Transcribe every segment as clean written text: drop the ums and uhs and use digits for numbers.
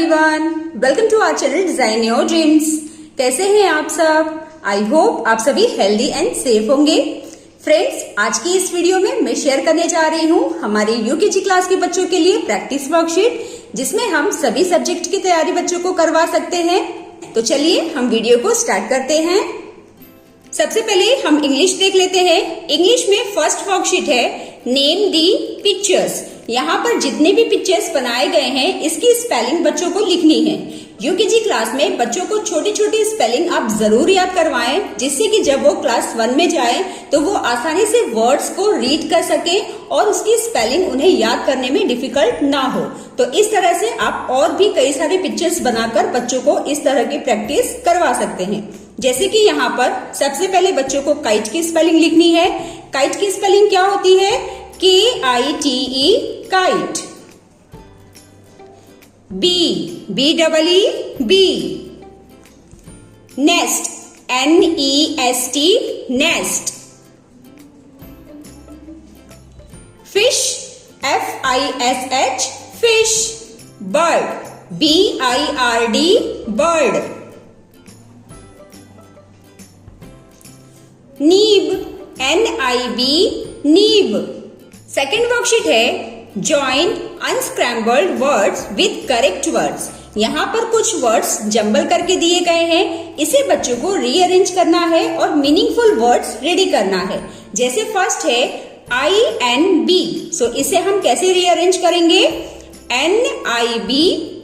Everyone, welcome to our channel design your dreams. कैसे हैं आप सब? आई होप आप सभी हेल्दी एंड सेफ होंगे। फ्रेंड्स, आज की इस वीडियो में मैं शेयर करने जा रही हूँ हमारे यूकेजी क्लास के बच्चों के लिए प्रैक्टिस वर्कशीट, जिसमें हम सभी सब्जेक्ट की तैयारी बच्चों को करवा सकते हैं। तो चलिए हम वीडियो को स्टार्ट करते हैं। सबसे पहले हम इंग्लिश देख लेते हैं। इंग्लिश में फर्स्ट वर्कशीट है नेम दी पिक्चर्स। यहाँ पर जितने भी पिक्चर्स बनाए गए हैं इसकी स्पेलिंग बच्चों को लिखनी है। यूकेजी क्लास में बच्चों को छोटी छोटी स्पेलिंग आप जरूर याद करवाएं, जिससे कि जब वो क्लास 1 में जाए तो वो आसानी से वर्ड्स को रीड कर सके और उसकी स्पेलिंग उन्हें याद करने में डिफिकल्ट ना हो। तो इस तरह से आप और भी कई सारे पिक्चर्स बनाकर बच्चों को इस तरह की प्रैक्टिस करवा सकते हैं। जैसे कि यहाँ पर सबसे पहले बच्चों को काइट की स्पेलिंग लिखनी है। काइट की स्पेलिंग क्या होती है? KITE kite. BEE nest NEST nest. Fish FISH fish. Bird BIRD bird. Nib NIB nib. Second worksheet है join unscrambled words with correct words. यहाँ पर कुछ वर्ड्स जंबल करके दिए गए हैं, इसे बच्चों को रीअरेंज करना है और मीनिंगफुल वर्ड्स रेडी करना है। जैसे फर्स्ट है INB, सो इसे हम कैसे रीअरेंज करेंगे? NIB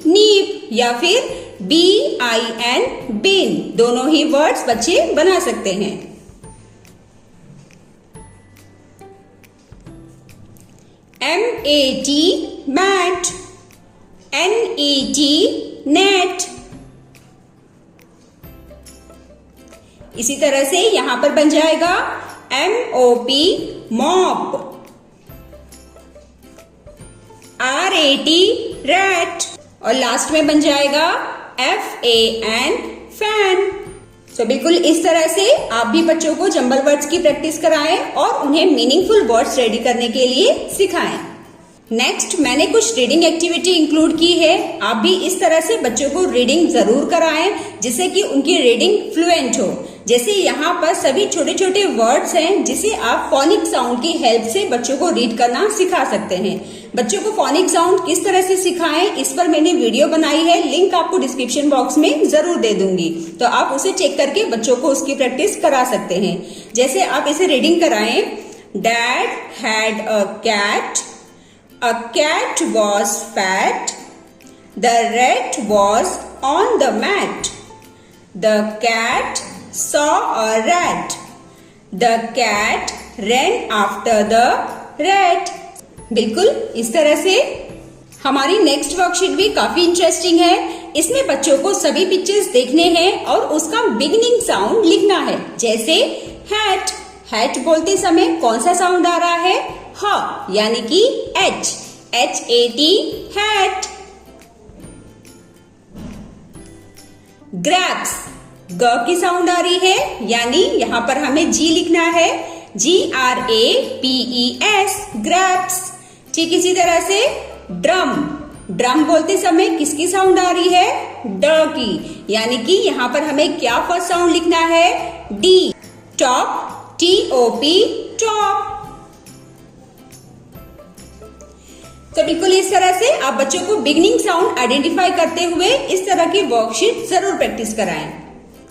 नीब या फिर BIN बिन। दोनों ही वर्ड्स बच्चे बना सकते हैं। MAT mat. NET net. इसी तरह से यहां पर बन जाएगा MOP मॉप। RAT rat. और लास्ट में बन जाएगा FAN फैन। तो बिल्कुल इस तरह से आप भी बच्चों को जंबल वर्ड्स की प्रैक्टिस कराएं और उन्हें मीनिंगफुल वर्ड्स रेडी करने के लिए सिखाएं। नेक्स्ट, मैंने कुछ रीडिंग एक्टिविटी इंक्लूड की है। आप भी इस तरह से बच्चों को रीडिंग जरूर कराएं, जिससे कि उनकी रीडिंग फ्लुएंट हो। जैसे यहाँ पर सभी छोटे छोटे वर्ड्स हैं, जिसे आप फोनिक साउंड की हेल्प से बच्चों को रीड करना सिखा सकते हैं। बच्चों को फोनिक साउंड किस तरह से सिखाएं, इस पर मैंने वीडियो बनाई है, लिंक आपको डिस्क्रिप्शन बॉक्स में जरूर दे दूंगी, तो आप उसे चेक करके बच्चों को उसकी प्रैक्टिस करा सकते हैं। जैसे आप इसे रीडिंग कराएं, dad had a cat was fat, the rat was on the mat, the cat saw a rat, the cat ran after the rat। बिल्कुल इस तरह से। हमारी नेक्स्ट वर्कशीट भी काफी इंटरेस्टिंग है। इसमें बच्चों को सभी पिक्चर्स देखने हैं और उसका बिगिनिंग साउंड लिखना है। जैसे हैट, हैट बोलते समय कौन सा साउंड आ रहा है? ह यानी कि H, HAT हैट। ग्रैप्स, ग की साउंड आ रही है, यानी यहाँ पर हमें G लिखना है, GRAPES ग्रैप्स। ठीक इसी तरह से ड्रम, ड्रम बोलते समय किसकी साउंड आ रही है? ड की, यानी कि यहाँ पर हमें क्या फर्स्ट साउंड लिखना है? D। Top TOP top. तो बिल्कुल इस तरह से आप बच्चों को बिगिनिंग साउंड आइडेंटिफाई करते हुए इस तरह की वर्कशीट जरूर प्रैक्टिस कराएं।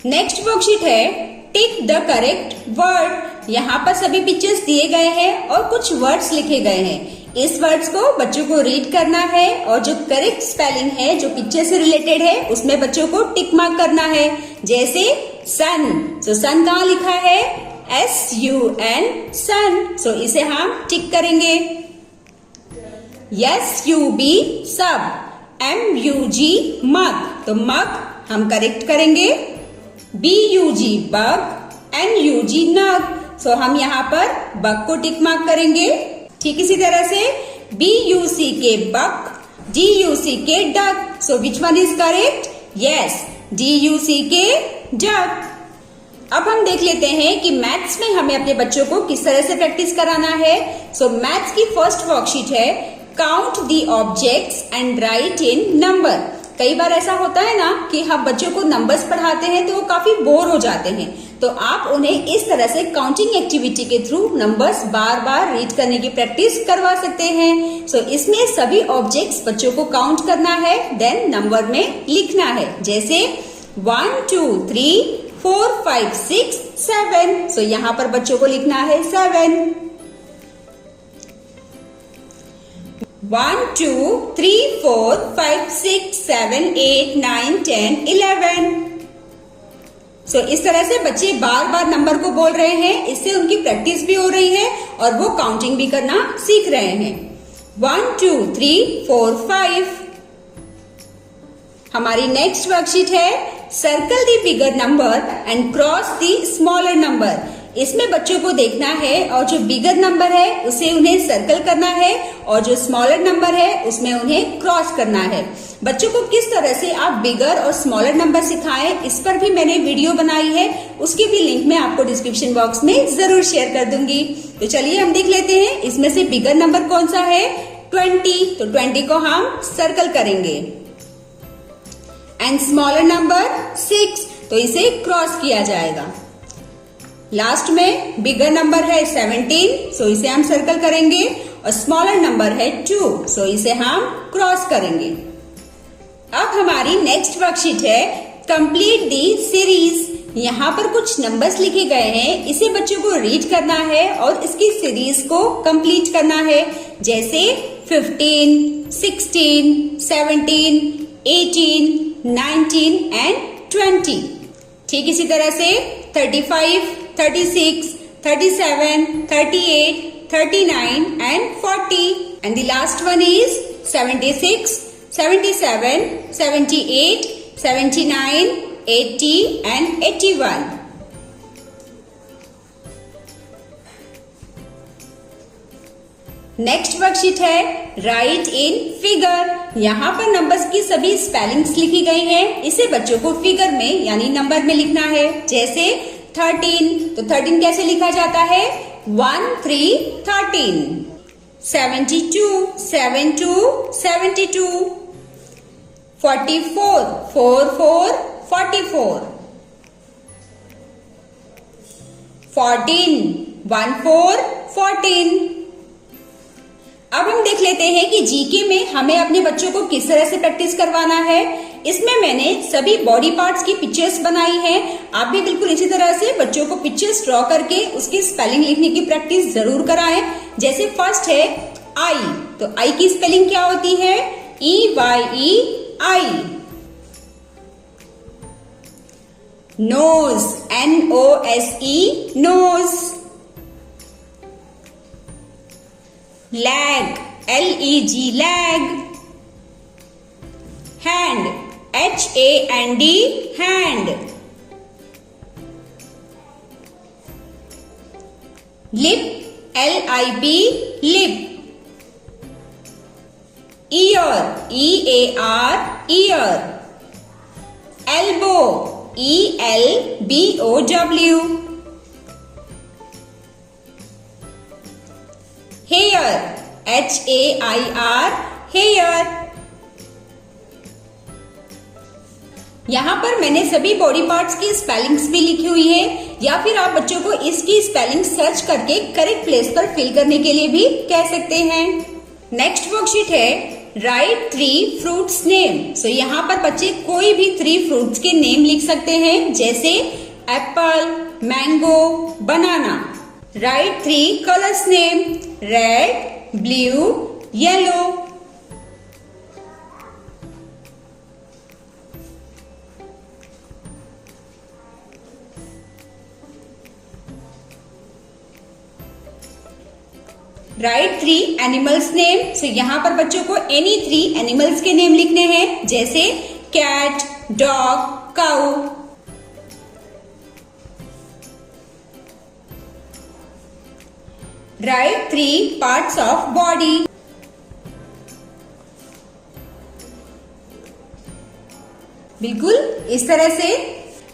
नेक्स्ट वर्कशीट है टिक द करेक्ट वर्ड। यहाँ पर सभी पिक्चर्स दिए गए हैं और कुछ वर्ड्स लिखे गए हैं। इस वर्ड्स को बच्चों को रीड करना है और जो करेक्ट स्पेलिंग है जो पिक्चर से रिलेटेड है उसमें बच्चों को टिक मार्क करना है। जैसे सन, तो सन कहाँ लिखा है? SUN सन, सो इसे हम टिक करेंगे। SUB सब, MUG मग, तो मग हम करेक्ट करेंगे। BUG बग, NUG नग, सो हम यहाँ पर बग को टिक मार्क करेंगे। ठीक इसी तरह से BUC के बक, DUC K duck, so which one is correct? Yes, DUC K duck. अब हम देख लेते हैं कि मैथ्स में हमें अपने बच्चों को किस तरह से प्रैक्टिस कराना है। सो मैथ्स की फर्स्ट वर्कशीट है count the objects and right in number. कई बार ऐसा होता है ना कि हम बच्चों को नंबर्स पढ़ाते हैं तो वो काफी बोर हो जाते हैं, तो आप उन्हें इस तरह से काउंटिंग एक्टिविटी के थ्रू नंबर्स बार बार रीड करने की प्रैक्टिस करवा सकते हैं। सो इसमें सभी ऑब्जेक्ट्स बच्चों को काउंट करना है, देन नंबर में लिखना है, जैसे 1 2 3 4 5 6 7। सो यहाँ पर बच्चों को लिखना है 7। 1 2 3 4 5 6 7 8 9 10 11। सो इस तरह से बच्चे बार बार नंबर को बोल रहे हैं, इससे उनकी प्रैक्टिस भी हो रही है और वो काउंटिंग भी करना सीख रहे हैं। 1 2 3 4 5। हमारी नेक्स्ट वर्कशीट है circle the bigger number and cross the smaller number. इसमें बच्चों को देखना है और जो बिगर नंबर है उसे उन्हें सर्कल करना है और जो स्मॉलर नंबर है उसमें उन्हें क्रॉस करना है। बच्चों को किस तरह से आप बिगर और स्मॉलर नंबर सिखाएं, इस पर भी मैंने वीडियो बनाई है, उसकी भी लिंक मैं आपको डिस्क्रिप्शन बॉक्स में जरूर शेयर कर दूंगी। तो चलिए हम देख लेते हैं इसमें से बिगर नंबर कौन सा है, 20। तो 20 को हम सर्कल करेंगे। एंड स्मॉलर नंबर 6, तो इसे क्रॉस किया जाएगा। लास्ट में बिगर नंबर है 17, सो इसे हम सर्कल करेंगे और स्मॉलर नंबर है 2, सो इसे हम क्रॉस करेंगे। अब हमारी नेक्स्ट वर्कशीट है कंप्लीट दी सीरीज। यहाँ पर कुछ नंबर्स लिखे गए हैं, इसे बच्चों को रीड करना है और इसकी सीरीज को कंप्लीट करना है, जैसे 15, 16, 17, 18, 19 एंड 20। ठीक इसी तरह से 35, 36, 37, 38, 39 and 40. And the last one is 76, 77, 78, 79, 80 and 81. Next worksheet है राइट इन फिगर। यहाँ पर नंबर्स की सभी स्पेलिंग्स लिखी गई हैं, इसे बच्चों को फिगर में यानी नंबर में लिखना है, जैसे 13। तो 13 कैसे लिखा जाता है, 1 3 13। 72 7 2 72। 44 4 4 44। 14 1 4 14। अब हम देख लेते हैं कि जीके में हमें अपने बच्चों को किस तरह से प्रैक्टिस करवाना है। इसमें मैंने सभी बॉडी पार्ट्स की पिक्चर्स बनाई हैं, आप भी बिल्कुल इसी तरह से बच्चों को पिक्चर्स ड्रॉ करके उसकी स्पेलिंग लिखने की प्रैक्टिस जरूर कराएं। जैसे फर्स्ट है आई, तो आई की स्पेलिंग क्या होती है, EYE eye. Nose, NOSE nose. Leg, LEG leg. Hand, HAND hand. Lip, LIP lip. Ear, EAR ear. Elbow, ELBOW। Hair, HAIR hair. यहाँ पर मैंने सभी बॉडी पार्ट्स की स्पेलिंग्स भी लिखी हुई है, या फिर आप बच्चों को इसकी स्पेलिंग सर्च करके करेक्ट प्लेस पर फिल करने के लिए भी कह सकते हैं। नेक्स्ट वर्कशीट है राइट 3 फ्रूट्स नेम। सो यहाँ पर बच्चे कोई भी 3 फ्रूट्स के नेम लिख सकते हैं, जैसे apple, mango, banana. Write 3 colours name, red, blue, yellow. Write 3 animals name. So यहाँ पर बच्चों को एनी 3 एनिमल्स के नेम लिखने हैं, जैसे cat, dog, cow. Right 3 parts of body. बिल्कुल इस तरह से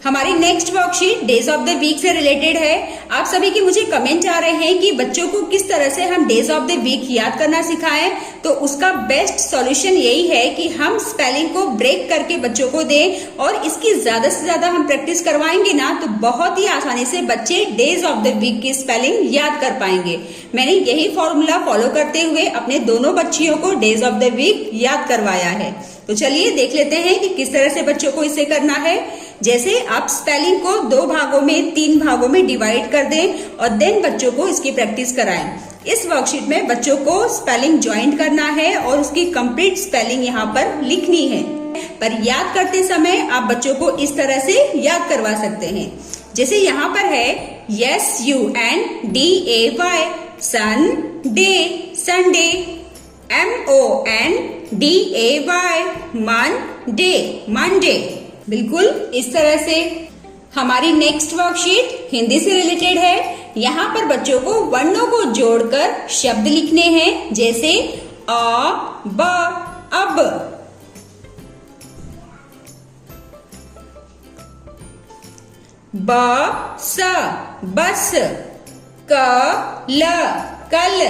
हमारी next worksheet days of the week से रिलेटेड है। आप सभी के मुझे कमेंट आ रहे हैं कि बच्चों को किस तरह से हम डेज ऑफ द वीक याद करना सिखाएं, तो उसका बेस्ट सॉल्यूशन यही है कि हम स्पेलिंग को ब्रेक करके बच्चों को दें और इसकी ज्यादा से ज्यादा हम प्रैक्टिस करवाएंगे ना, तो बहुत ही आसानी से बच्चे डेज ऑफ द वीक की स्पेलिंग याद कर पाएंगे। मैंने यही फॉर्मूला फॉलो करते हुए अपने दोनों बच्चियों को डेज ऑफ द वीक याद करवाया है। तो चलिए देख लेते हैं कि किस तरह से बच्चों को इसे करना है। जैसे आप स्पेलिंग को 2 भागों में 3 भागों में डिवाइड कर दें और देन बच्चों को इसकी प्रैक्टिस कराएं। इस वर्कशीट में बच्चों को स्पेलिंग ज्वाइंट करना है और उसकी कंप्लीट स्पेलिंग यहाँ पर लिखनी है। पर याद करते समय आप बच्चों को इस तरह से याद करवा सकते हैं। जैसे यहाँ पर है SUNDAY सन डे संडे, MONDAY मन डे मंडे। बिल्कुल इस तरह से। हमारी नेक्स्ट वर्कशीट हिंदी से रिलेटेड है। यहाँ पर बच्चों को वर्णों को जोड़कर शब्द लिखने हैं। जैसे अ ब अब, ब स बस, क ल कल।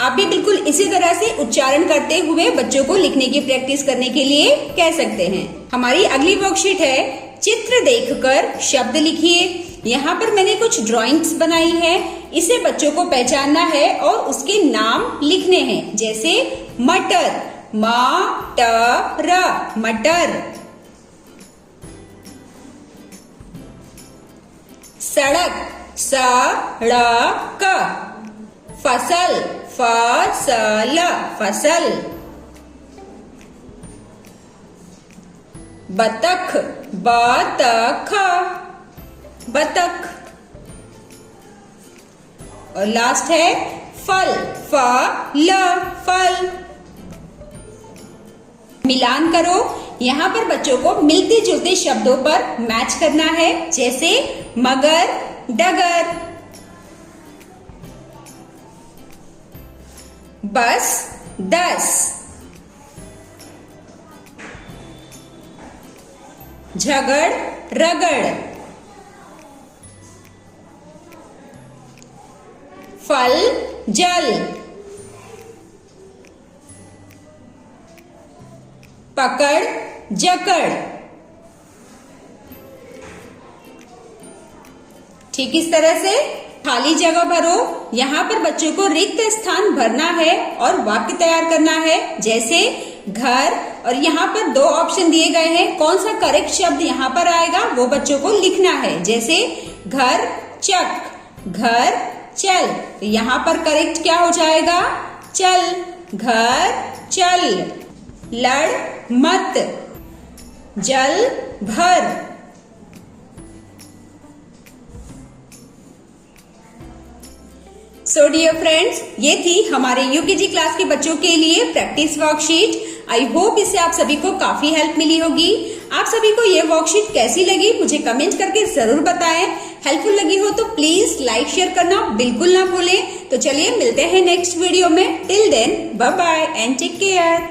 आप भी बिल्कुल इसी तरह से उच्चारण करते हुए बच्चों को लिखने की प्रैक्टिस करने के लिए कह सकते हैं। हमारी अगली वर्कशीट है चित्र देखकर शब्द लिखिए। यहाँ पर मैंने कुछ ड्राइंग्स बनाई है। इसे बच्चों को पहचानना है और उसके नाम लिखने हैं। जैसे मटर, म-ट-र मटर, सड़क, सड़क, फसल, फसल फसल, बतख, बतख बतख, और लास्ट है फल, फल फल। मिलान करो। यहाँ पर बच्चों को मिलते जुलते शब्दों पर मैच करना है। जैसे मगर, डगर, बस, दस, झगड़, रगड़, फल, जल, पकड़, जकड़। ठीक इस तरह से खाली जगह भरो। यहाँ पर बच्चों को रिक्त स्थान भरना है और वाक्य तैयार करना है। जैसे घर, और यहाँ पर 2 ऑप्शन दिए गए हैं। कौन सा करेक्ट शब्द यहाँ पर आएगा वो बच्चों को लिखना है। जैसे घर चक, घर चल, तो यहाँ पर करेक्ट क्या हो जाएगा? चल, घर चल। लड़ मत, जल भर। सो डियर फ्रेंड्स, ये थी हमारे यूकेजी क्लास के बच्चों के लिए प्रैक्टिस वर्कशीट। आई होप इससे आप सभी को काफी हेल्प मिली होगी। आप सभी को ये वर्कशीट कैसी लगी मुझे कमेंट करके जरूर बताएं। हेल्पफुल लगी हो तो प्लीज लाइक शेयर करना बिल्कुल ना भूलें। तो चलिए मिलते हैं नेक्स्ट वीडियो में। Till then bye bye and take care.